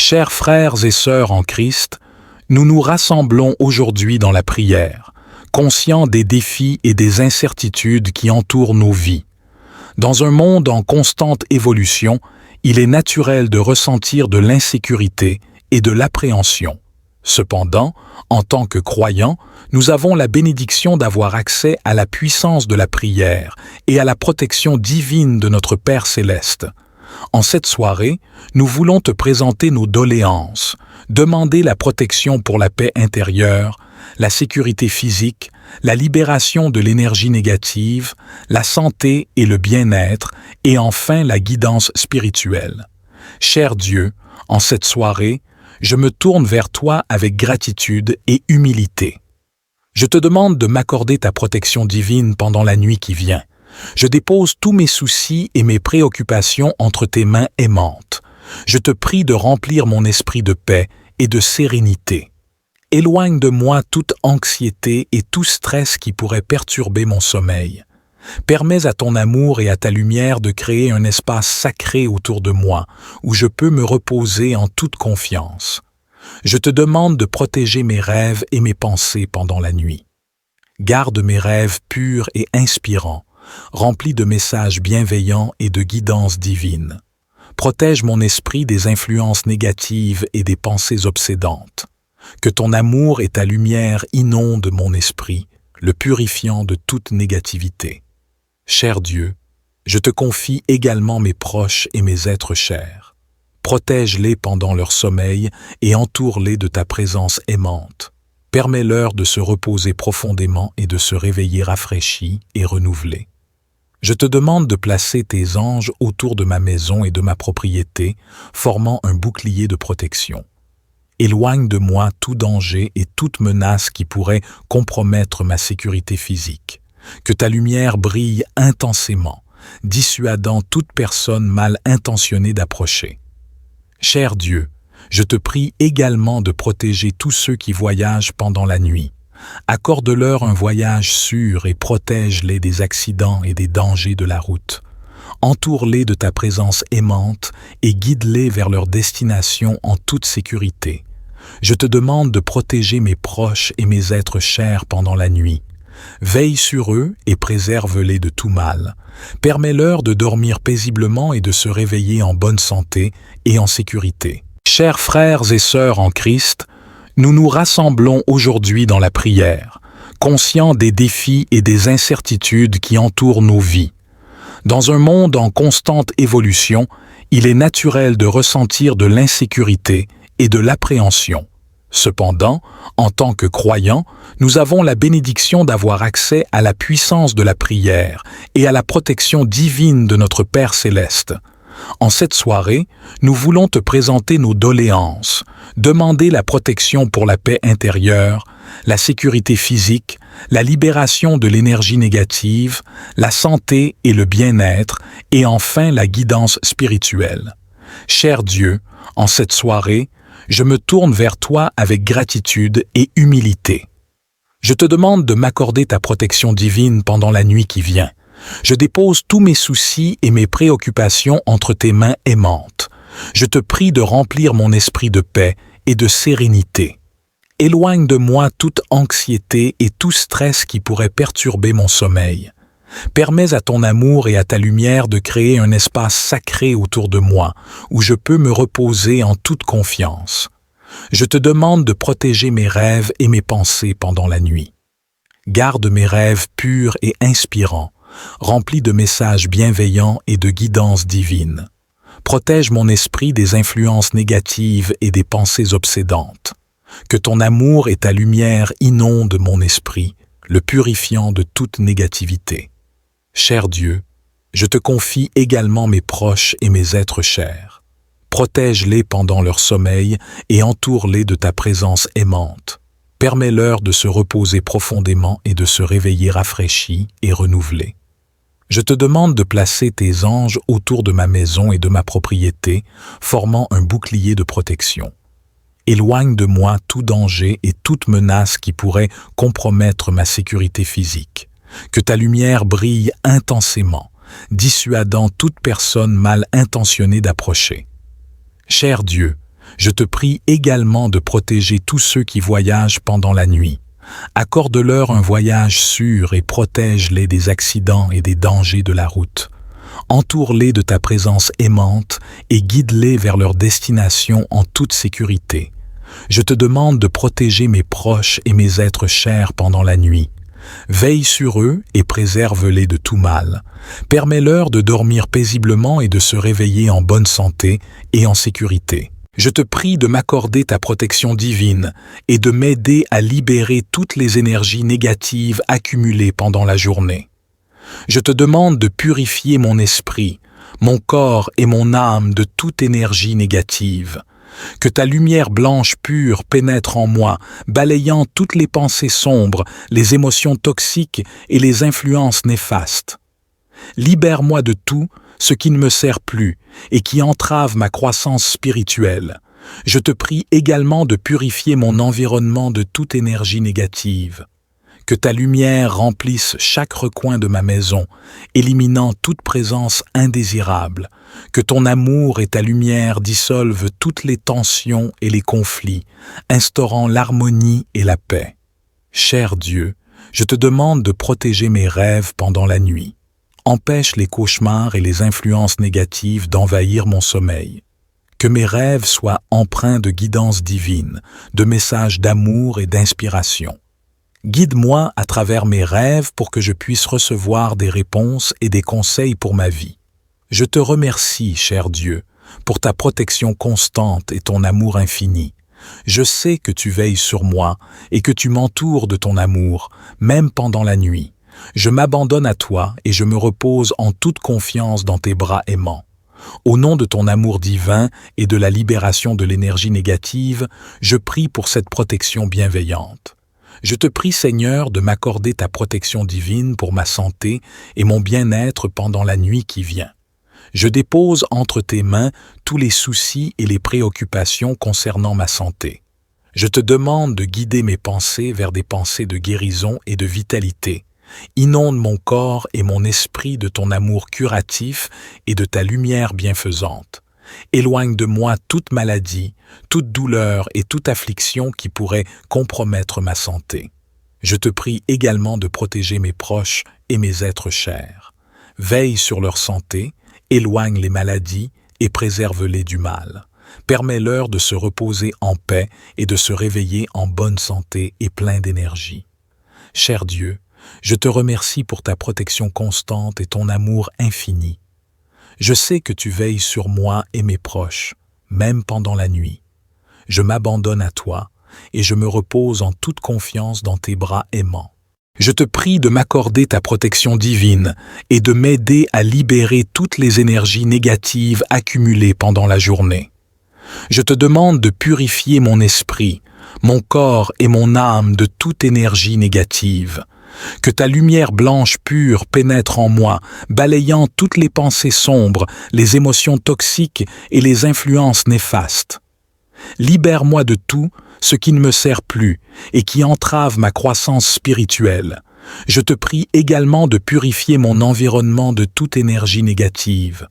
Chers frères et sœurs en Christ, nous nous rassemblons aujourd'hui dans la prière, conscients des défis et des incertitudes qui entourent nos vies. Dans un monde en constante évolution, il est naturel de ressentir de l'insécurité et de l'appréhension. Cependant, en tant que croyants, nous avons la bénédiction d'avoir accès à la puissance de la prière et à la protection divine de notre Père céleste. En cette soirée, nous voulons te présenter nos doléances, demander la protection pour la paix intérieure, la sécurité physique, la libération de l'énergie négative, la santé et le bien-être, et enfin la guidance spirituelle. Cher Dieu, en cette soirée, je me tourne vers toi avec gratitude et humilité. Je te demande de m'accorder ta protection divine pendant la nuit qui vient. Je dépose tous mes soucis et mes préoccupations entre tes mains aimantes. Je te prie de remplir mon esprit de paix et de sérénité. Éloigne de moi toute anxiété et tout stress qui pourrait perturber mon sommeil. Permets à ton amour et à ta lumière de créer un espace sacré autour de moi, où je peux me reposer en toute confiance. Je te demande de protéger mes rêves et mes pensées pendant la nuit. Garde mes rêves purs et inspirants, remplis de messages bienveillants et de guidance divine. Protège mon esprit des influences négatives et des pensées obsédantes. Que ton amour et ta lumière inondent mon esprit, le purifiant de toute négativité. Cher Dieu, je te confie également mes proches et mes êtres chers. Protège-les pendant leur sommeil et entoure-les de ta présence aimante. Permets-leur de se reposer profondément et de se réveiller rafraîchis et renouvelés. Je te demande de placer tes anges autour de ma maison et de ma propriété, formant un bouclier de protection. Éloigne de moi tout danger et toute menace qui pourrait compromettre ma sécurité physique. Que ta lumière brille intensément, dissuadant toute personne mal intentionnée d'approcher. Cher Dieu, je te prie également de protéger tous ceux qui voyagent pendant la nuit. Accorde-leur un voyage sûr et protège-les des accidents et des dangers de la route. Entoure-les de ta présence aimante et guide-les vers leur destination en toute sécurité. Je te demande de protéger mes proches et mes êtres chers pendant la nuit. Veille sur eux et préserve-les de tout mal. Permets-leur de dormir paisiblement et de se réveiller en bonne santé et en sécurité. Chers frères et sœurs en Christ, nous nous rassemblons aujourd'hui dans la prière, conscients des défis et des incertitudes qui entourent nos vies. Dans un monde en constante évolution, il est naturel de ressentir de l'insécurité et de l'appréhension. Cependant, en tant que croyants, nous avons la bénédiction d'avoir accès à la puissance de la prière et à la protection divine de notre Père céleste. En cette soirée, nous voulons te présenter nos doléances, demander la protection pour la paix intérieure, la sécurité physique, la libération de l'énergie négative, la santé et le bien-être, et enfin la guidance spirituelle. Cher Dieu, en cette soirée, je me tourne vers toi avec gratitude et humilité. Je te demande de m'accorder ta protection divine pendant la nuit qui vient. Je dépose tous mes soucis et mes préoccupations entre tes mains aimantes. Je te prie de remplir mon esprit de paix et de sérénité. Éloigne de moi toute anxiété et tout stress qui pourrait perturber mon sommeil. Permets à ton amour et à ta lumière de créer un espace sacré autour de moi, où je peux me reposer en toute confiance. Je te demande de protéger mes rêves et mes pensées pendant la nuit. Garde mes rêves purs et inspirants, remplis de messages bienveillants et de guidance divine. Protège mon esprit des influences négatives et des pensées obsédantes. Que ton amour et ta lumière inondent mon esprit, le purifiant de toute négativité. Cher Dieu, je te confie également mes proches et mes êtres chers. Protège-les pendant leur sommeil et entoure-les de ta présence aimante. Permets-leur de se reposer profondément et de se réveiller rafraîchis et renouvelés. Je te demande de placer tes anges autour de ma maison et de ma propriété, formant un bouclier de protection. Éloigne de moi tout danger et toute menace qui pourrait compromettre ma sécurité physique. Que ta lumière brille intensément, dissuadant toute personne mal intentionnée d'approcher. Cher Dieu, Je te prie également de protéger tous ceux qui voyagent pendant la nuit. Accorde-leur un voyage sûr et protège-les des accidents et des dangers de la route. Entoure-les de ta présence aimante et guide-les vers leur destination en toute sécurité. Je te demande de protéger mes proches et mes êtres chers pendant la nuit. Veille sur eux et préserve-les de tout mal. Permets-leur de dormir paisiblement et de se réveiller en bonne santé et en sécurité. Je te prie de m'accorder ta protection divine et de m'aider à libérer toutes les énergies négatives accumulées pendant la journée. Je te demande de purifier mon esprit, mon corps et mon âme de toute énergie négative. Que ta lumière blanche pure pénètre en moi, balayant toutes les pensées sombres, les émotions toxiques et les influences néfastes. Libère-moi de tout ce qui ne me sert plus et qui entrave ma croissance spirituelle. Je te prie également de purifier mon environnement de toute énergie négative. Que ta lumière remplisse chaque recoin de ma maison, éliminant toute présence indésirable. Que ton amour et ta lumière dissolvent toutes les tensions et les conflits, instaurant l'harmonie et la paix. Cher Dieu, je te demande de protéger mes rêves pendant la nuit. Empêche les cauchemars et les influences négatives d'envahir mon sommeil. Que mes rêves soient empreints de guidance divine, de messages d'amour et d'inspiration. Guide-moi à travers mes rêves pour que je puisse recevoir des réponses et des conseils pour ma vie. Je te remercie, cher Dieu, pour ta protection constante et ton amour infini. Je sais que tu veilles sur moi et que tu m'entoures de ton amour, même pendant la nuit. Je m'abandonne à toi et je me repose en toute confiance dans tes bras aimants. Au nom de ton amour divin et de la libération de l'énergie négative, je prie pour cette protection bienveillante. Je te prie, Seigneur, de m'accorder ta protection divine pour ma santé et mon bien-être pendant la nuit qui vient. Je dépose entre tes mains tous les soucis et les préoccupations concernant ma santé. Je te demande de guider mes pensées vers des pensées de guérison et de vitalité. Inonde mon corps et mon esprit de ton amour curatif et de ta lumière bienfaisante. Éloigne de moi toute maladie, toute douleur et toute affliction qui pourrait compromettre ma santé. Je te prie également de protéger mes proches et mes êtres chers. Veille sur leur santé, éloigne les maladies et préserve-les du mal. Permets-leur de se reposer en paix et de se réveiller en bonne santé et plein d'énergie. Cher Dieu, je te remercie pour ta protection constante et ton amour infini. Je sais que tu veilles sur moi et mes proches, même pendant la nuit. Je m'abandonne à toi et je me repose en toute confiance dans tes bras aimants. Je te prie de m'accorder ta protection divine et de m'aider à libérer toutes les énergies négatives accumulées pendant la journée. Je te demande de purifier mon esprit, mon corps et mon âme de toute énergie négative. Que ta lumière blanche pure pénètre en moi, balayant toutes les pensées sombres, les émotions toxiques et les influences néfastes. Libère-moi de tout ce qui ne me sert plus et qui entrave ma croissance spirituelle. Je te prie également de purifier mon environnement de toute énergie négative.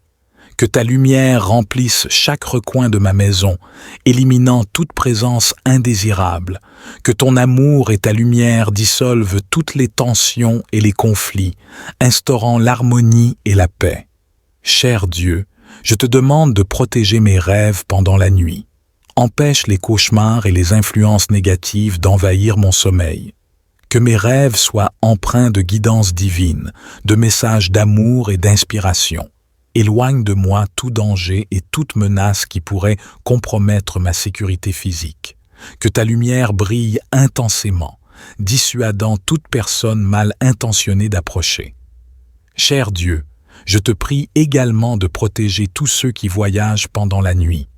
Que ta lumière remplisse chaque recoin de ma maison, éliminant toute présence indésirable. Que ton amour et ta lumière dissolvent toutes les tensions et les conflits, instaurant l'harmonie et la paix. Cher Dieu, je te demande de protéger mes rêves pendant la nuit. Empêche les cauchemars et les influences négatives d'envahir mon sommeil. Que mes rêves soient empreints de guidance divine, de messages d'amour et d'inspiration. Éloigne de moi tout danger et toute menace qui pourrait compromettre ma sécurité physique. Que ta lumière brille intensément, dissuadant toute personne mal intentionnée d'approcher. Cher Dieu, je te prie également de protéger tous ceux qui voyagent pendant la nuit.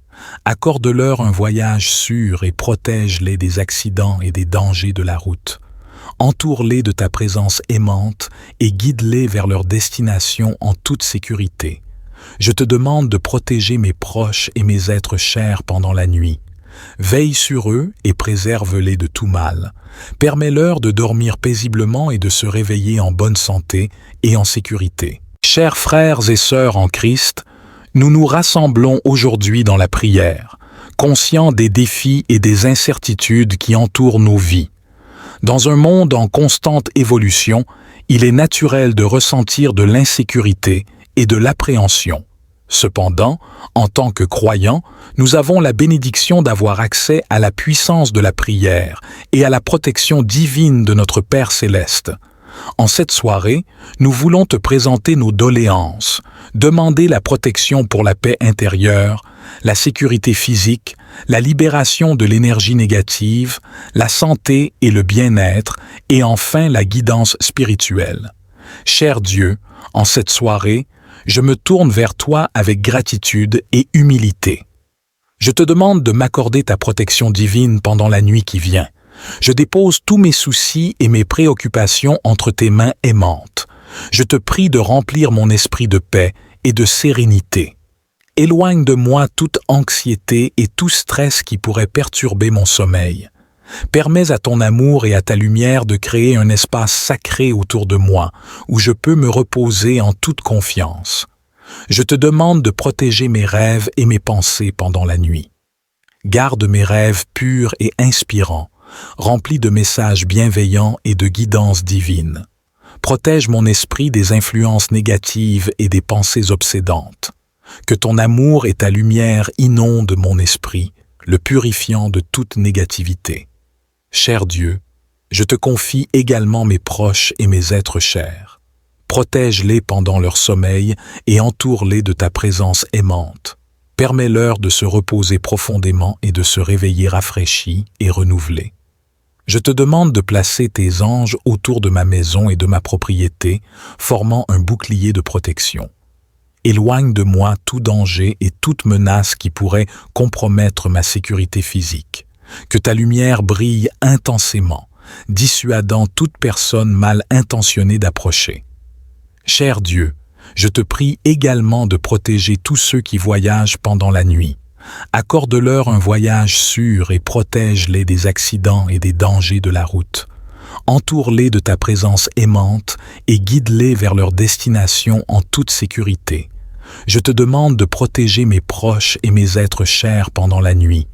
Accorde-leur un voyage sûr et protège-les des accidents et des dangers de la route. Entoure-les de ta présence aimante et guide-les vers leur destination en toute sécurité. Je te demande de protéger mes proches et mes êtres chers pendant la nuit. Veille sur eux et préserve-les de tout mal. Permets-leur de dormir paisiblement et de se réveiller en bonne santé et en sécurité. Chers frères et sœurs en Christ, nous nous rassemblons aujourd'hui dans la prière, conscients des défis et des incertitudes qui entourent nos vies. Dans un monde en constante évolution, il est naturel de ressentir de l'insécurité et de l'appréhension. Cependant, en tant que croyants, nous avons la bénédiction d'avoir accès à la puissance de la prière et à la protection divine de notre Père céleste. En cette soirée, nous voulons te présenter nos doléances, demander la protection pour la paix intérieure, la sécurité physique, la libération de l'énergie négative, la santé et le bien-être, et enfin la guidance spirituelle. Cher Dieu, en cette soirée, je me tourne vers toi avec gratitude et humilité. Je te demande de m'accorder ta protection divine pendant la nuit qui vient. Je dépose tous mes soucis et mes préoccupations entre tes mains aimantes. Je te prie de remplir mon esprit de paix et de sérénité. Éloigne de moi toute anxiété et tout stress qui pourrait perturber mon sommeil. Permets à ton amour et à ta lumière de créer un espace sacré autour de moi, où je peux me reposer en toute confiance. Je te demande de protéger mes rêves et mes pensées pendant la nuit. Garde mes rêves purs et inspirants, remplis de messages bienveillants et de guidance divine. Protège mon esprit des influences négatives et des pensées obsédantes. Que ton amour et ta lumière inondent mon esprit, le purifiant de toute négativité. Cher Dieu, je te confie également mes proches et mes êtres chers. Protège-les pendant leur sommeil et entoure-les de ta présence aimante. Permets-leur de se reposer profondément et de se réveiller rafraîchis et renouvelés. Je te demande de placer tes anges autour de ma maison et de ma propriété, formant un bouclier de protection. Éloigne de moi tout danger et toute menace qui pourrait compromettre ma sécurité physique. Que ta lumière brille intensément, dissuadant toute personne mal intentionnée d'approcher. Cher Dieu, je te prie également de protéger tous ceux qui voyagent pendant la nuit. Accorde-leur un voyage sûr et protège-les des accidents et des dangers de la route. Entoure-les de ta présence aimante et guide-les vers leur destination en toute sécurité. Je te demande de protéger mes proches et mes êtres chers pendant la nuit.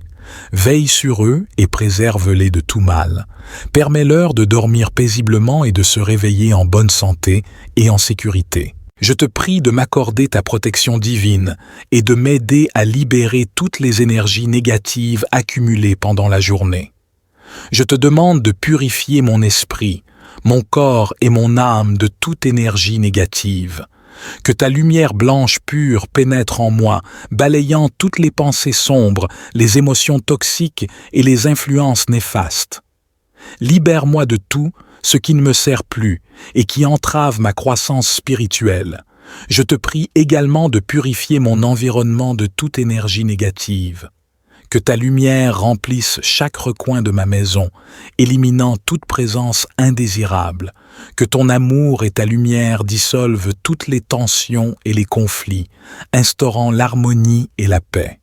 Veille sur eux et préserve-les de tout mal. Permets-leur de dormir paisiblement et de se réveiller en bonne santé et en sécurité. Je te prie de m'accorder ta protection divine et de m'aider à libérer toutes les énergies négatives accumulées pendant la journée. Je te demande de purifier mon esprit, mon corps et mon âme de toute énergie négative. Que ta lumière blanche pure pénètre en moi, balayant toutes les pensées sombres, les émotions toxiques et les influences néfastes. Libère-moi de tout ce qui ne me sert plus et qui entrave ma croissance spirituelle. Je te prie également de purifier mon environnement de toute énergie négative. Que ta lumière remplisse chaque recoin de ma maison, éliminant toute présence indésirable. Que ton amour et ta lumière dissolvent toutes les tensions et les conflits, instaurant l'harmonie et la paix.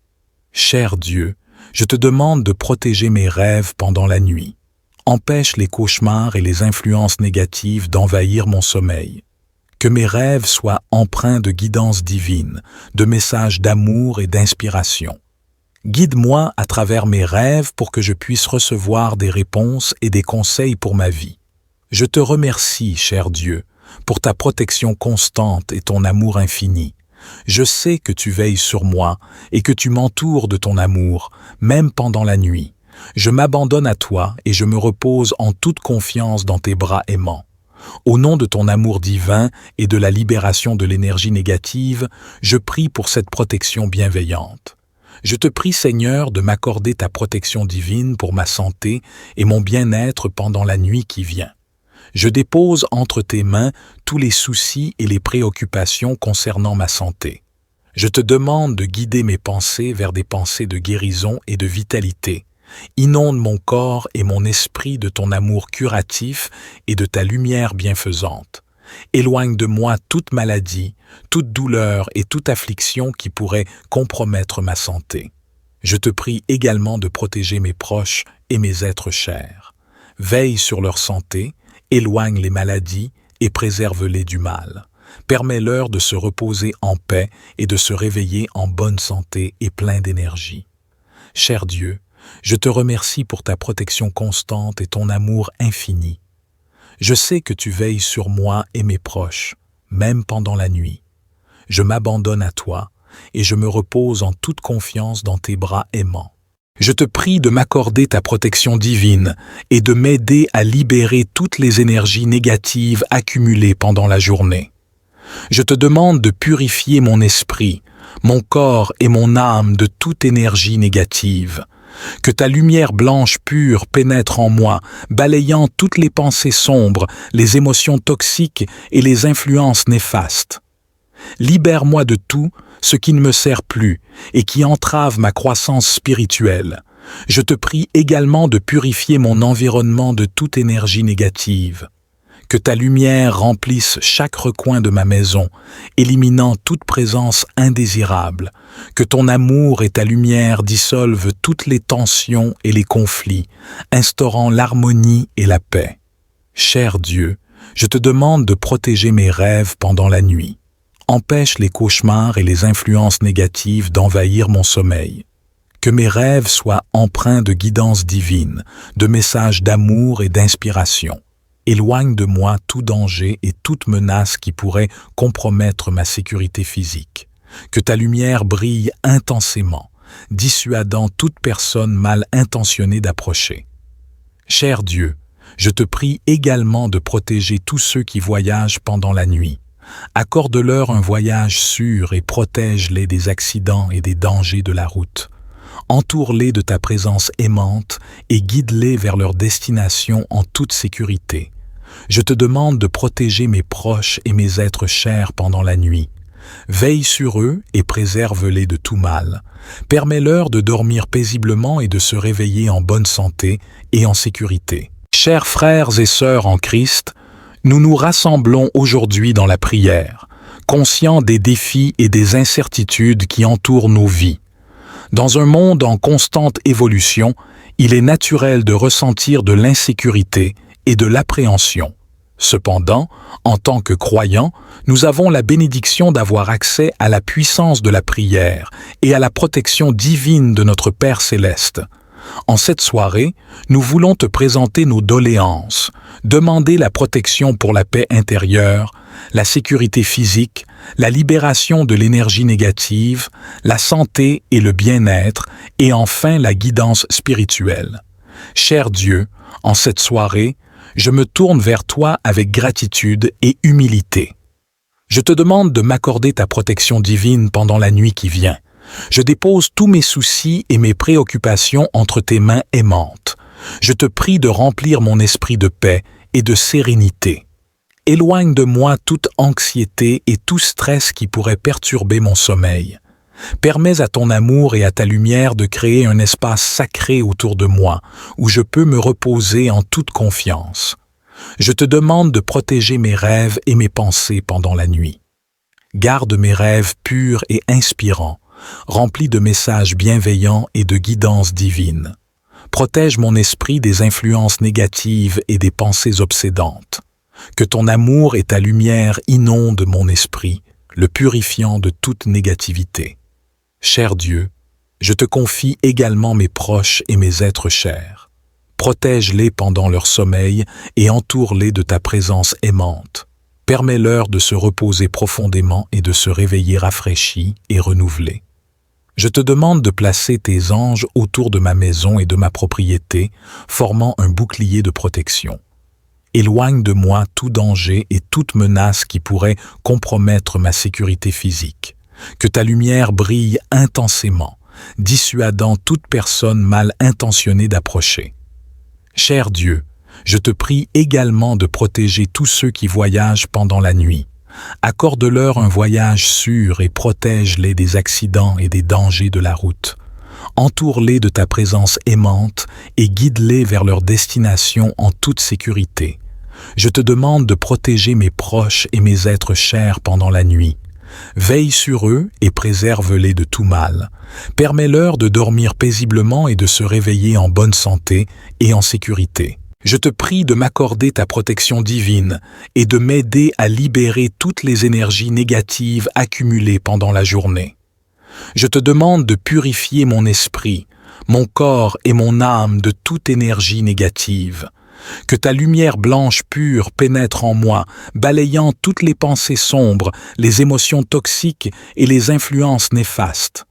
Cher Dieu, je te demande de protéger mes rêves pendant la nuit. Empêche les cauchemars et les influences négatives d'envahir mon sommeil. Que mes rêves soient empreints de guidance divine, de messages d'amour et d'inspiration. Guide-moi à travers mes rêves pour que je puisse recevoir des réponses et des conseils pour ma vie. Je te remercie, cher Dieu, pour ta protection constante et ton amour infini. Je sais que tu veilles sur moi et que tu m'entoures de ton amour, même pendant la nuit. Je m'abandonne à toi et je me repose en toute confiance dans tes bras aimants. Au nom de ton amour divin et de la libération de l'énergie négative, je prie pour cette protection bienveillante. Je te prie, Seigneur, de m'accorder ta protection divine pour ma santé et mon bien-être pendant la nuit qui vient. Je dépose entre tes mains tous les soucis et les préoccupations concernant ma santé. Je te demande de guider mes pensées vers des pensées de guérison et de vitalité. Inonde mon corps et mon esprit de ton amour curatif et de ta lumière bienfaisante. Éloigne de moi toute maladie, toute douleur et toute affliction qui pourrait compromettre ma santé. Je te prie également de protéger mes proches et mes êtres chers. Veille sur leur santé, éloigne les maladies et préserve-les du mal. Permets-leur de se reposer en paix et de se réveiller en bonne santé et plein d'énergie. Cher Dieu, je te remercie pour ta protection constante et ton amour infini. Je sais que tu veilles sur moi et mes proches, même pendant la nuit. Je m'abandonne à toi et je me repose en toute confiance dans tes bras aimants. Je te prie de m'accorder ta protection divine et de m'aider à libérer toutes les énergies négatives accumulées pendant la journée. Je te demande de purifier mon esprit, mon corps et mon âme de toute énergie négative. Que ta lumière blanche pure pénètre en moi, balayant toutes les pensées sombres, les émotions toxiques et les influences néfastes. Libère-moi de tout ce qui ne me sert plus et qui entrave ma croissance spirituelle. Je te prie également de purifier mon environnement de toute énergie négative. Que ta lumière remplisse chaque recoin de ma maison, éliminant toute présence indésirable. Que ton amour et ta lumière dissolvent toutes les tensions et les conflits, instaurant l'harmonie et la paix. Cher Dieu, je te demande de protéger mes rêves pendant la nuit. Empêche les cauchemars et les influences négatives d'envahir mon sommeil. Que mes rêves soient empreints de guidance divine, de messages d'amour et d'inspiration. Éloigne de moi tout danger et toute menace qui pourrait compromettre ma sécurité physique. Que ta lumière brille intensément, dissuadant toute personne mal intentionnée d'approcher. Cher Dieu, je te prie également de protéger tous ceux qui voyagent pendant la nuit. Accorde-leur un voyage sûr et protège-les des accidents et des dangers de la route. Entoure-les de ta présence aimante et guide-les vers leur destination en toute sécurité. Je te demande de protéger mes proches et mes êtres chers pendant la nuit. Veille sur eux et préserve-les de tout mal. Permets-leur de dormir paisiblement et de se réveiller en bonne santé et en sécurité. Chers frères et sœurs en Christ, nous nous rassemblons aujourd'hui dans la prière, conscients des défis et des incertitudes qui entourent nos vies. Dans un monde en constante évolution, il est naturel de ressentir de l'insécurité et de l'appréhension. Cependant, en tant que croyants, nous avons la bénédiction d'avoir accès à la puissance de la prière et à la protection divine de notre Père céleste. En cette soirée, nous voulons te présenter nos doléances, demander la protection pour la paix intérieure, la sécurité physique, la libération de l'énergie négative, la santé et le bien-être, et enfin la guidance spirituelle. Cher Dieu, en cette soirée, je me tourne vers toi avec gratitude et humilité. Je te demande de m'accorder ta protection divine pendant la nuit qui vient. Je dépose tous mes soucis et mes préoccupations entre tes mains aimantes. Je te prie de remplir mon esprit de paix et de sérénité. Éloigne de moi toute anxiété et tout stress qui pourrait perturber mon sommeil. Permets à ton amour et à ta lumière de créer un espace sacré autour de moi, où je peux me reposer en toute confiance. Je te demande de protéger mes rêves et mes pensées pendant la nuit. Garde mes rêves purs et inspirants, remplis de messages bienveillants et de guidance divine. Protège mon esprit des influences négatives et des pensées obsédantes. Que ton amour et ta lumière inondent mon esprit, le purifiant de toute négativité. Cher Dieu, je te confie également mes proches et mes êtres chers. Protège-les pendant leur sommeil et entoure-les de ta présence aimante. Permets-leur de se reposer profondément et de se réveiller rafraîchis et renouvelés. Je te demande de placer tes anges autour de ma maison et de ma propriété, formant un bouclier de protection. Éloigne de moi tout danger et toute menace qui pourrait compromettre ma sécurité physique. Que ta lumière brille intensément, dissuadant toute personne mal intentionnée d'approcher. Cher Dieu, je te prie également de protéger tous ceux qui voyagent pendant la nuit. Accorde-leur un voyage sûr et protège-les des accidents et des dangers de la route. Entoure-les de ta présence aimante et guide-les vers leur destination en toute sécurité. Je te demande de protéger mes proches et mes êtres chers pendant la nuit. Veille sur eux et préserve-les de tout mal. Permets-leur de dormir paisiblement et de se réveiller en bonne santé et en sécurité. Je te prie de m'accorder ta protection divine et de m'aider à libérer toutes les énergies négatives accumulées pendant la journée. Je te demande de purifier mon esprit, mon corps et mon âme de toute énergie négative. Que ta lumière blanche pure pénètre en moi, balayant toutes les pensées sombres, les émotions toxiques et les influences néfastes.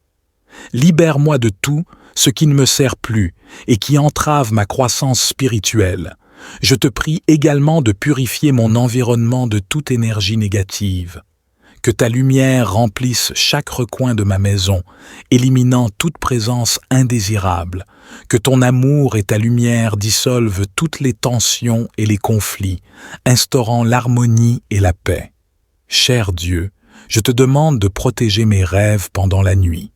Libère-moi de tout ce qui ne me sert plus et qui entrave ma croissance spirituelle. Je te prie également de purifier mon environnement de toute énergie négative. Que ta lumière remplisse chaque recoin de ma maison, éliminant toute présence indésirable. Que ton amour et ta lumière dissolvent toutes les tensions et les conflits, instaurant l'harmonie et la paix. Cher Dieu, je te demande de protéger mes rêves pendant la nuit.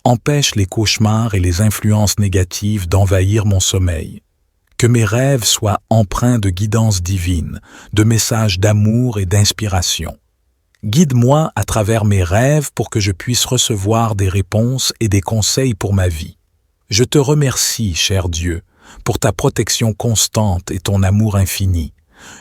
Empêche les cauchemars et les influences négatives d'envahir mon sommeil. Que mes rêves soient empreints de guidance divine, de messages d'amour et d'inspiration. Guide-moi à travers mes rêves pour que je puisse recevoir des réponses et des conseils pour ma vie. Je te remercie, cher Dieu, pour ta protection constante et ton amour infini.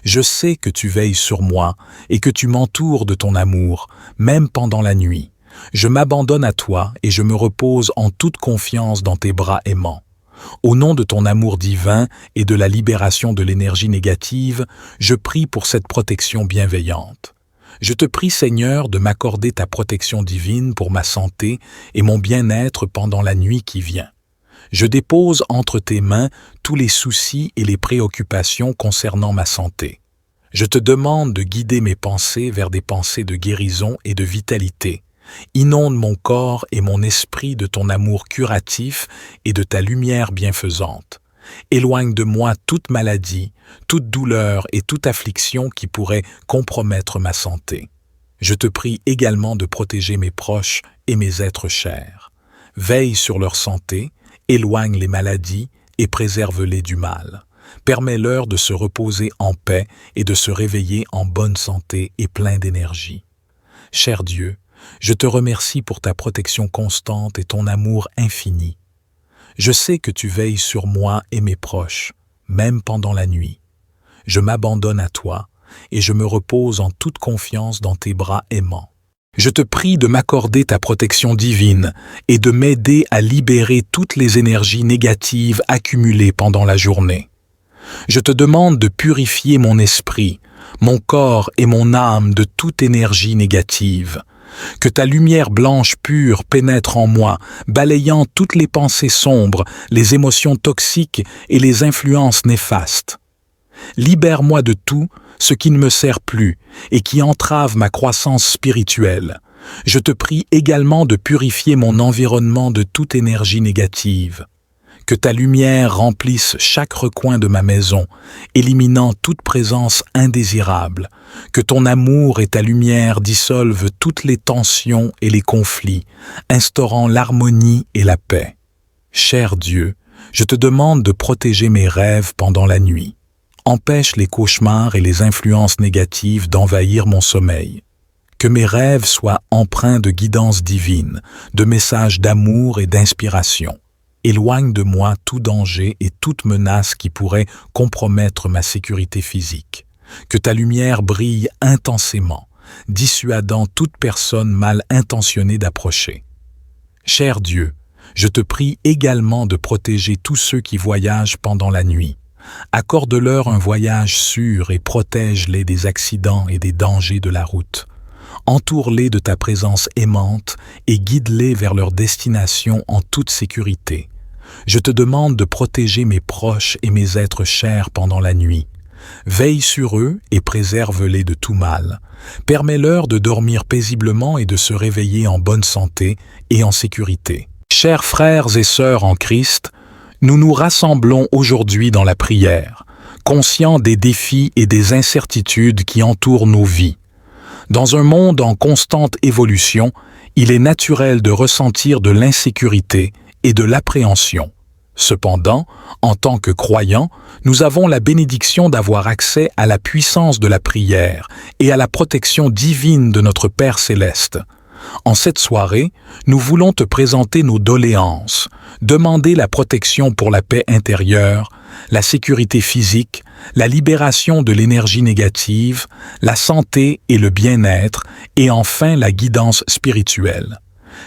Je sais que tu veilles sur moi et que tu m'entoures de ton amour, même pendant la nuit. Je m'abandonne à toi et je me repose en toute confiance dans tes bras aimants. Au nom de ton amour divin et de la libération de l'énergie négative, je prie pour cette protection bienveillante. Je te prie, Seigneur, de m'accorder ta protection divine pour ma santé et mon bien-être pendant la nuit qui vient. Je dépose entre tes mains tous les soucis et les préoccupations concernant ma santé. Je te demande de guider mes pensées vers des pensées de guérison et de vitalité. Inonde mon corps et mon esprit de ton amour curatif et de ta lumière bienfaisante. Éloigne de moi toute maladie, toute douleur et toute affliction qui pourrait compromettre ma santé. Je te prie également de protéger mes proches et mes êtres chers. Veille sur leur santé, éloigne les maladies et préserve-les du mal. Permets-leur de se reposer en paix et de se réveiller en bonne santé et plein d'énergie. Cher Dieu, je te remercie pour ta protection constante et ton amour infini. Je sais que tu veilles sur moi et mes proches, même pendant la nuit. Je m'abandonne à toi et je me repose en toute confiance dans tes bras aimants. Je te prie de m'accorder ta protection divine et de m'aider à libérer toutes les énergies négatives accumulées pendant la journée. Je te demande de purifier mon esprit, mon corps et mon âme de toute énergie négative. Que ta lumière blanche pure pénètre en moi, balayant toutes les pensées sombres, les émotions toxiques et les influences néfastes. Libère-moi de tout ce qui ne me sert plus et qui entrave ma croissance spirituelle. Je te prie également de purifier mon environnement de toute énergie négative. Que ta lumière remplisse chaque recoin de ma maison, éliminant toute présence indésirable. Que ton amour et ta lumière dissolvent toutes les tensions et les conflits, instaurant l'harmonie et la paix. Cher Dieu, je te demande de protéger mes rêves pendant la nuit. Empêche les cauchemars et les influences négatives d'envahir mon sommeil. Que mes rêves soient empreints de guidance divine, de messages d'amour et d'inspiration. Éloigne de moi tout danger et toute menace qui pourrait compromettre ma sécurité physique. Que ta lumière brille intensément, dissuadant toute personne mal intentionnée d'approcher. Cher Dieu, je te prie également de protéger tous ceux qui voyagent pendant la nuit. Accorde-leur un voyage sûr et protège-les des accidents et des dangers de la route. Entoure-les de ta présence aimante et guide-les vers leur destination en toute sécurité. Je te demande de protéger mes proches et mes êtres chers pendant la nuit. Veille sur eux et préserve-les de tout mal. Permets-leur de dormir paisiblement et de se réveiller en bonne santé et en sécurité. Chers frères et sœurs en Christ, nous nous rassemblons aujourd'hui dans la prière, conscients des défis et des incertitudes qui entourent nos vies. Dans un monde en constante évolution, il est naturel de ressentir de l'insécurité et de l'appréhension. Cependant, en tant que croyants, nous avons la bénédiction d'avoir accès à la puissance de la prière et à la protection divine de notre Père céleste. En cette soirée, nous voulons te présenter nos doléances, demander la protection pour la paix intérieure, la sécurité physique, la libération de l'énergie négative, la santé et le bien-être, et enfin la guidance spirituelle.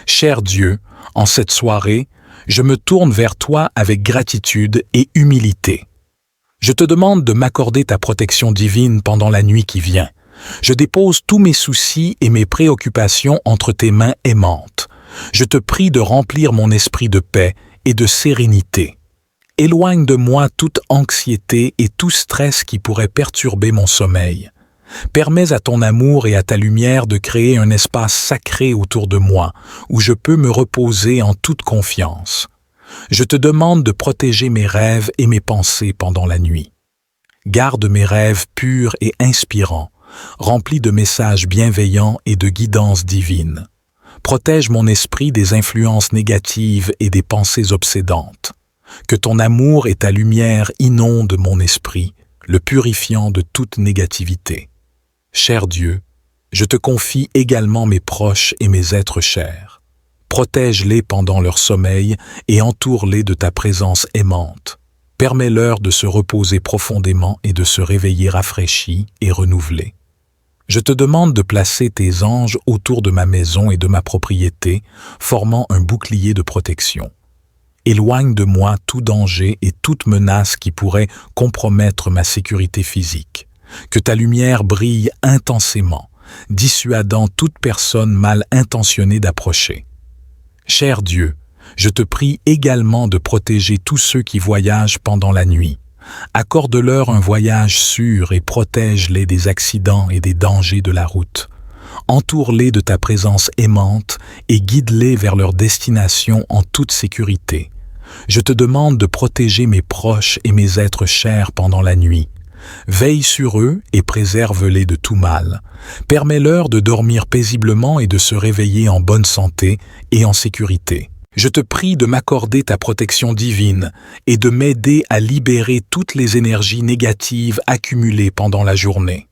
Cher Dieu, en cette soirée, Je me tourne vers toi avec gratitude et humilité. Je te demande de m'accorder ta protection divine pendant la nuit qui vient. Je dépose tous mes soucis et mes préoccupations entre tes mains aimantes. Je te prie de remplir mon esprit de paix et de sérénité. Éloigne de moi toute anxiété et tout stress qui pourrait perturber mon sommeil. Permets à ton amour et à ta lumière de créer un espace sacré autour de moi, où je peux me reposer en toute confiance. Je te demande de protéger mes rêves et mes pensées pendant la nuit. Garde mes rêves purs et inspirants, remplis de messages bienveillants et de guidance divine. Protège mon esprit des influences négatives et des pensées obsédantes. Que ton amour et ta lumière inondent mon esprit, le purifiant de toute négativité. Cher Dieu, je te confie également mes proches et mes êtres chers. Protège-les pendant leur sommeil et entoure-les de ta présence aimante. Permets-leur de se reposer profondément et de se réveiller rafraîchis et renouvelés. Je te demande de placer tes anges autour de ma maison et de ma propriété, formant un bouclier de protection. Éloigne de moi tout danger et toute menace qui pourrait compromettre ma sécurité physique. Que ta lumière brille intensément, dissuadant toute personne mal intentionnée d'approcher. Cher Dieu, je te prie également de protéger tous ceux qui voyagent pendant la nuit. Accorde-leur un voyage sûr et protège-les des accidents et des dangers de la route. Entoure-les de ta présence aimante et guide-les vers leur destination en toute sécurité. Je te demande de protéger mes proches et mes êtres chers pendant la nuit. Veille sur eux et préserve-les de tout mal. Permets-leur de dormir paisiblement et de se réveiller en bonne santé et en sécurité. Je te prie de m'accorder ta protection divine et de m'aider à libérer toutes les énergies négatives accumulées pendant la journée.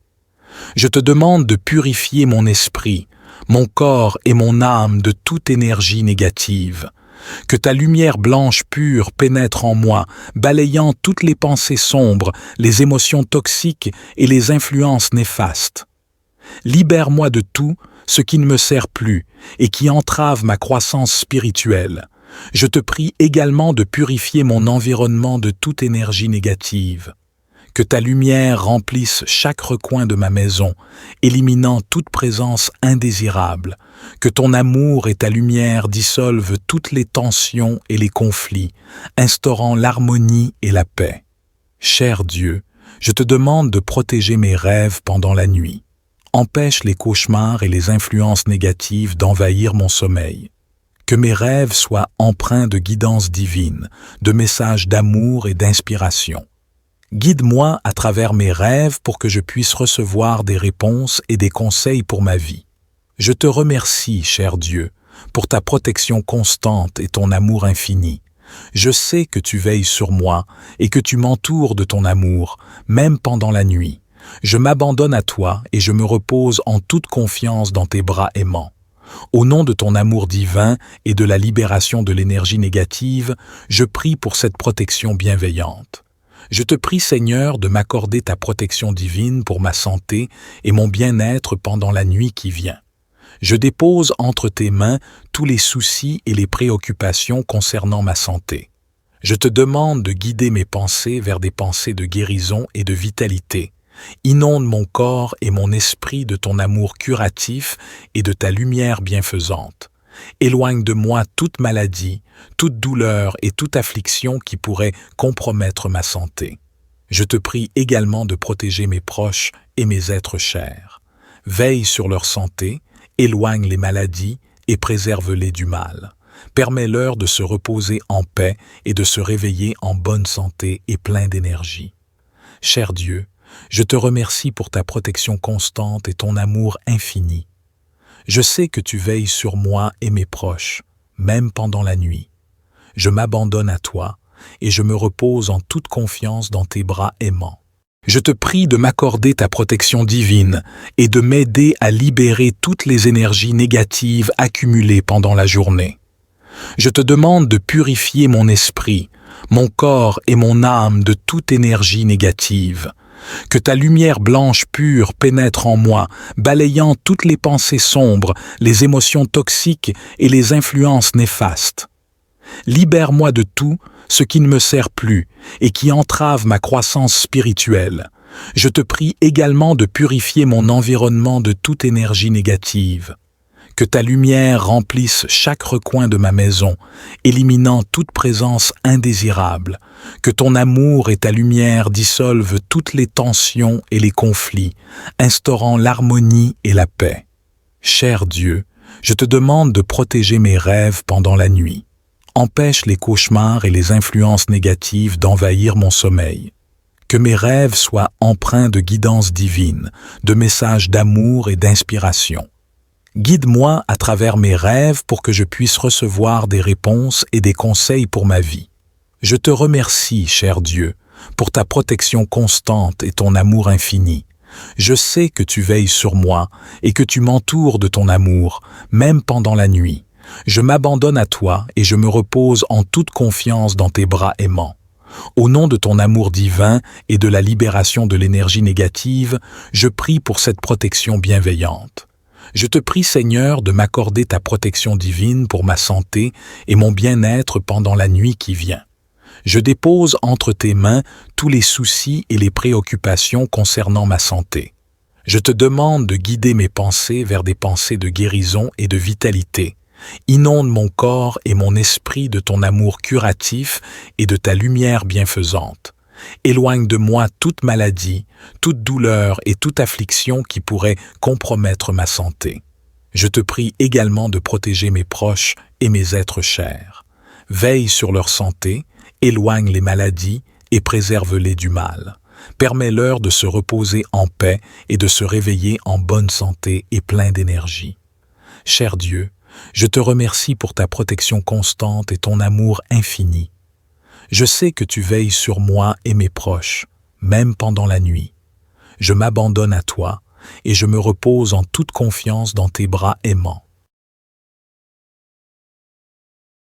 Je te demande de purifier mon esprit, mon corps et mon âme de toute énergie négative. Que ta lumière blanche pure pénètre en moi, balayant toutes les pensées sombres, les émotions toxiques et les influences néfastes. Libère-moi de tout ce qui ne me sert plus et qui entrave ma croissance spirituelle. Je te prie également de purifier mon environnement de toute énergie négative. Que ta lumière remplisse chaque recoin de ma maison, éliminant toute présence indésirable. Que ton amour et ta lumière dissolvent toutes les tensions et les conflits, instaurant l'harmonie et la paix. Cher Dieu, je te demande de protéger mes rêves pendant la nuit. Empêche les cauchemars et les influences négatives d'envahir mon sommeil. Que mes rêves soient empreints de guidance divine, de messages d'amour et d'inspiration. Guide-moi à travers mes rêves pour que je puisse recevoir des réponses et des conseils pour ma vie. Je te remercie, cher Dieu, pour ta protection constante et ton amour infini. Je sais que tu veilles sur moi et que tu m'entoures de ton amour, même pendant la nuit. Je m'abandonne à toi et je me repose en toute confiance dans tes bras aimants. Au nom de ton amour divin et de la libération de l'énergie négative, je prie pour cette protection bienveillante. Je te prie, Seigneur, de m'accorder ta protection divine pour ma santé et mon bien-être pendant la nuit qui vient. Je dépose entre tes mains tous les soucis et les préoccupations concernant ma santé. Je te demande de guider mes pensées vers des pensées de guérison et de vitalité. Inonde mon corps et mon esprit de ton amour curatif et de ta lumière bienfaisante. Éloigne de moi toute maladie, toute douleur et toute affliction qui pourrait compromettre ma santé. Je te prie également de protéger mes proches et mes êtres chers. Veille sur leur santé, éloigne les maladies et préserve-les du mal. Permets-leur de se reposer en paix et de se réveiller en bonne santé et plein d'énergie. Cher Dieu, je te remercie pour ta protection constante et ton amour infini. Je sais que tu veilles sur moi et mes proches, même pendant la nuit. Je m'abandonne à toi et je me repose en toute confiance dans tes bras aimants. Je te prie de m'accorder ta protection divine et de m'aider à libérer toutes les énergies négatives accumulées pendant la journée. Je te demande de purifier mon esprit, mon corps et mon âme de toute énergie négative. Que ta lumière blanche pure pénètre en moi, balayant toutes les pensées sombres, les émotions toxiques et les influences néfastes. Libère-moi de tout ce qui ne me sert plus et qui entrave ma croissance spirituelle. Je te prie également de purifier mon environnement de toute énergie négative. Que ta lumière remplisse chaque recoin de ma maison, éliminant toute présence indésirable. Que ton amour et ta lumière dissolvent toutes les tensions et les conflits, instaurant l'harmonie et la paix. Cher Dieu, je te demande de protéger mes rêves pendant la nuit. Empêche les cauchemars et les influences négatives d'envahir mon sommeil. Que mes rêves soient empreints de guidance divine, de messages d'amour et d'inspiration. Guide-moi à travers mes rêves pour que je puisse recevoir des réponses et des conseils pour ma vie. Je te remercie, cher Dieu, pour ta protection constante et ton amour infini. Je sais que tu veilles sur moi et que tu m'entoures de ton amour, même pendant la nuit. Je m'abandonne à toi et je me repose en toute confiance dans tes bras aimants. Au nom de ton amour divin et de la libération de l'énergie négative, je prie pour cette protection bienveillante. Je te prie, Seigneur, de m'accorder ta protection divine pour ma santé et mon bien-être pendant la nuit qui vient. Je dépose entre tes mains tous les soucis et les préoccupations concernant ma santé. Je te demande de guider mes pensées vers des pensées de guérison et de vitalité. Inonde mon corps et mon esprit de ton amour curatif et de ta lumière bienfaisante. Éloigne de moi toute maladie, toute douleur et toute affliction qui pourrait compromettre ma santé. Je te prie également de protéger mes proches et mes êtres chers. Veille sur leur santé, éloigne les maladies et préserve-les du mal. Permets-leur de se reposer en paix et de se réveiller en bonne santé et plein d'énergie. Cher Dieu, je te remercie pour ta protection constante et ton amour infini. Je sais que tu veilles sur moi et mes proches, même pendant la nuit. Je m'abandonne à toi et je me repose en toute confiance dans tes bras aimants.